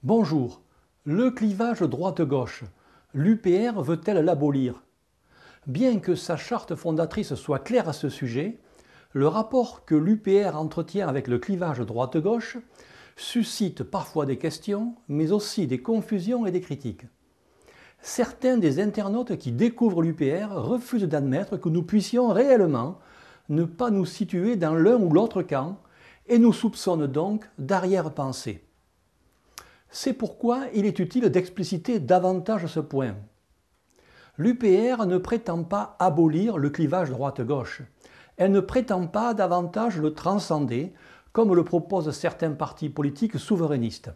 Bonjour. Le clivage droite-gauche, l'UPR veut-elle l'abolir? Bien que sa charte fondatrice soit claire à ce sujet, le rapport que l'UPR entretient avec le clivage droite-gauche suscite parfois des questions, mais aussi des confusions et des critiques. Certains des internautes qui découvrent l'UPR refusent d'admettre que nous puissions réellement ne pas nous situer dans l'un ou l'autre camp et nous soupçonnent donc d'arrière-pensée. C'est pourquoi il est utile d'expliciter davantage ce point. L'UPR ne prétend pas abolir le clivage droite-gauche. Elle ne prétend pas davantage le transcender, comme le proposent certains partis politiques souverainistes.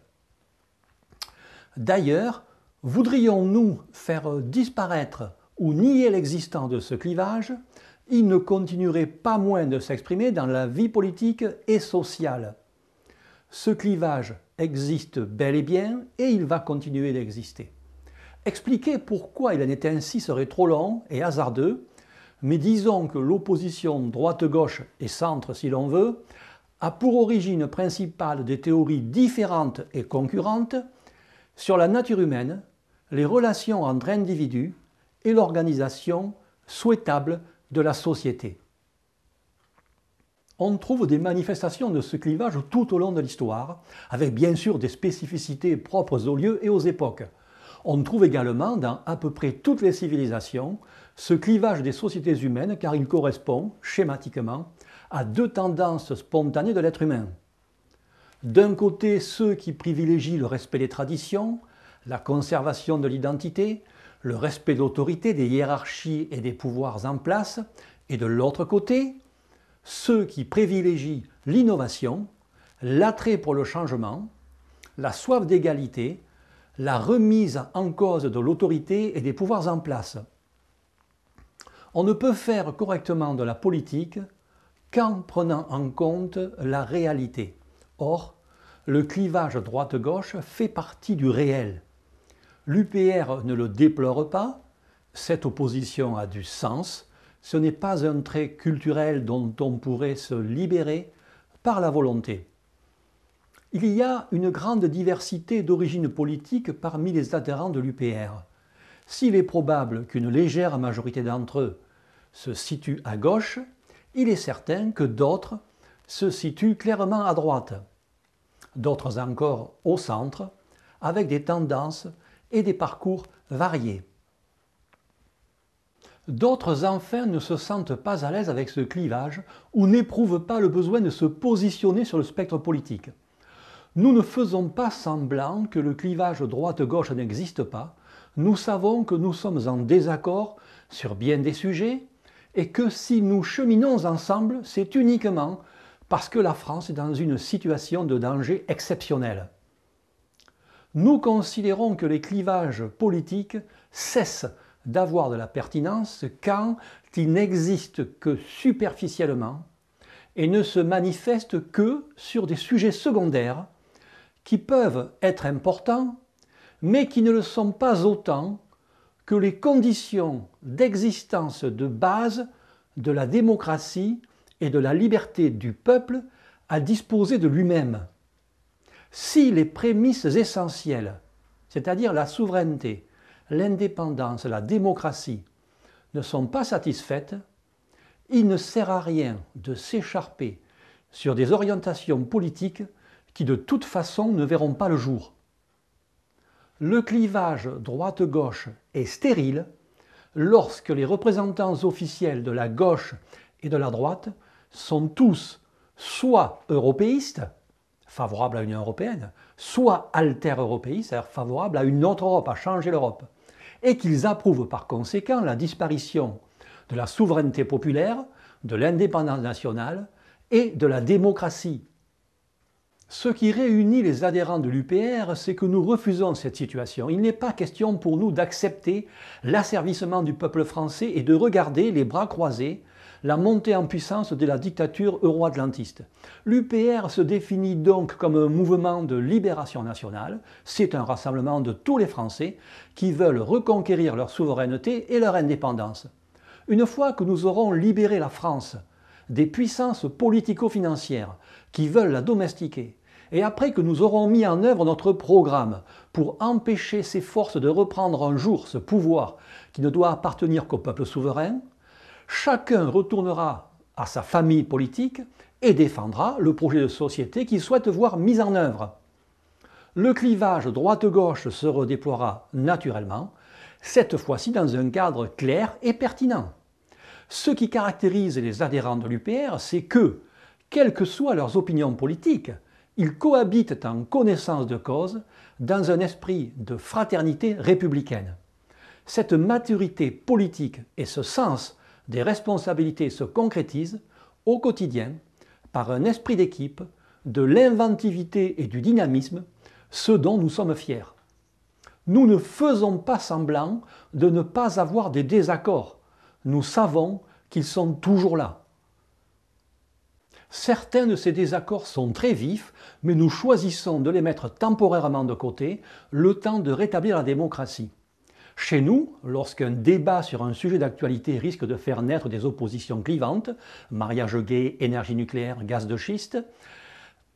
D'ailleurs, voudrions-nous faire disparaître ou nier l'existence de ce clivage, il ne continuerait pas moins de s'exprimer dans la vie politique et sociale. Ce clivage existe bel et bien et il va continuer d'exister. Expliquer pourquoi il en est ainsi serait trop long et hasardeux, mais disons que l'opposition droite-gauche et centre, si l'on veut, a pour origine principale des théories différentes et concurrentes sur la nature humaine, les relations entre individus et l'organisation souhaitable de la société. On trouve des manifestations de ce clivage tout au long de l'histoire, avec bien sûr des spécificités propres aux lieux et aux époques. On trouve également dans à peu près toutes les civilisations ce clivage des sociétés humaines car il correspond, schématiquement, à deux tendances spontanées de l'être humain. D'un côté, ceux qui privilégient le respect des traditions, la conservation de l'identité, le respect de l'autorité, des hiérarchies et des pouvoirs en place, et de l'autre côté, ceux qui privilégient l'innovation, l'attrait pour le changement, la soif d'égalité, la remise en cause de l'autorité et des pouvoirs en place. On ne peut faire correctement de la politique qu'en prenant en compte la réalité. Or, le clivage droite-gauche fait partie du réel. L'UPR ne le déplore pas, cette opposition a du sens, ce n'est pas un trait culturel dont on pourrait se libérer par la volonté. Il y a une grande diversité d'origines politiques parmi les adhérents de l'UPR. S'il est probable qu'une légère majorité d'entre eux se situe à gauche, il est certain que d'autres se situent clairement à droite, d'autres encore au centre, avec des tendances et des parcours variés. D'autres enfin ne se sentent pas à l'aise avec ce clivage ou n'éprouvent pas le besoin de se positionner sur le spectre politique. Nous ne faisons pas semblant que le clivage droite-gauche n'existe pas, nous savons que nous sommes en désaccord sur bien des sujets et que si nous cheminons ensemble, c'est uniquement parce que la France est dans une situation de danger exceptionnel. Nous considérons que les clivages politiques cessent d'avoir de la pertinence quand ils n'existent que superficiellement et ne se manifestent que sur des sujets secondaires qui peuvent être importants, mais qui ne le sont pas autant que les conditions d'existence de base de la démocratie et de la liberté du peuple à disposer de lui-même. Si les prémices essentielles, c'est-à-dire la souveraineté, l'indépendance, la démocratie, ne sont pas satisfaites, il ne sert à rien de s'écharper sur des orientations politiques qui de toute façon ne verront pas le jour. Le clivage droite-gauche est stérile lorsque les représentants officiels de la gauche et de la droite sont tous soit européistes, favorables à l'Union européenne, soit alter-européistes, c'est-à-dire favorables à une autre Europe, à changer l'Europe, et qu'ils approuvent par conséquent la disparition de la souveraineté populaire, de l'indépendance nationale et de la démocratie. Ce qui réunit les adhérents de l'UPR, c'est que nous refusons cette situation. Il n'est pas question pour nous d'accepter l'asservissement du peuple français et de regarder les bras croisés la montée en puissance de la dictature euro-atlantiste. L'UPR se définit donc comme un mouvement de libération nationale. C'est un rassemblement de tous les Français qui veulent reconquérir leur souveraineté et leur indépendance. Une fois que nous aurons libéré la France des puissances politico-financières qui veulent la domestiquer, Et après que nous aurons mis en œuvre notre programme pour empêcher ces forces de reprendre un jour ce pouvoir qui ne doit appartenir qu'au peuple souverain, chacun retournera à sa famille politique et défendra le projet de société qu'il souhaite voir mis en œuvre. Le clivage droite-gauche se redéploiera naturellement, cette fois-ci dans un cadre clair et pertinent. Ce qui caractérise les adhérents de l'UPR, c'est que, quelles que soient leurs opinions politiques, ils cohabitent en connaissance de cause dans un esprit de fraternité républicaine. Cette maturité politique et ce sens des responsabilités se concrétisent au quotidien par un esprit d'équipe, de l'inventivité et du dynamisme, ce dont nous sommes fiers. Nous ne faisons pas semblant de ne pas avoir des désaccords. Nous savons qu'ils sont toujours là. Certains de ces désaccords sont très vifs, mais nous choisissons de les mettre temporairement de côté, le temps de rétablir la démocratie. Chez nous, lorsqu'un débat sur un sujet d'actualité risque de faire naître des oppositions clivantes, mariage gay, énergie nucléaire, gaz de schiste,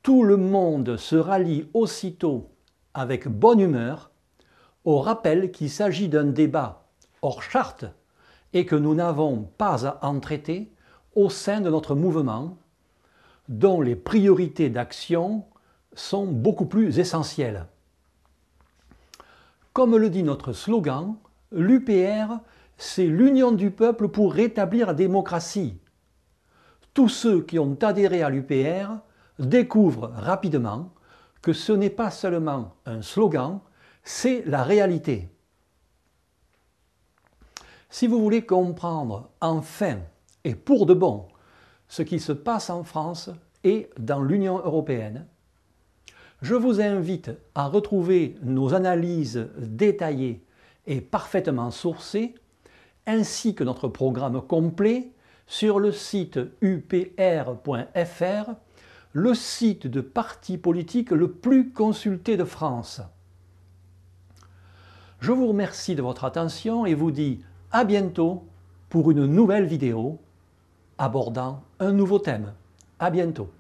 tout le monde se rallie aussitôt avec bonne humeur au rappel qu'il s'agit d'un débat hors charte et que nous n'avons pas à en traiter au sein de notre mouvement, dont les priorités d'action sont beaucoup plus essentielles. Comme le dit notre slogan, l'UPR, c'est l'union du peuple pour rétablir la démocratie. Tous ceux qui ont adhéré à l'UPR découvrent rapidement que ce n'est pas seulement un slogan, c'est la réalité. Si vous voulez comprendre enfin et pour de bon ce qui se passe en France et dans l'Union européenne, je vous invite à retrouver nos analyses détaillées et parfaitement sourcées, ainsi que notre programme complet sur le site upr.fr, le site de parti politique le plus consulté de France. Je vous remercie de votre attention et vous dis à bientôt pour une nouvelle vidéo abordant un nouveau thème. À bientôt.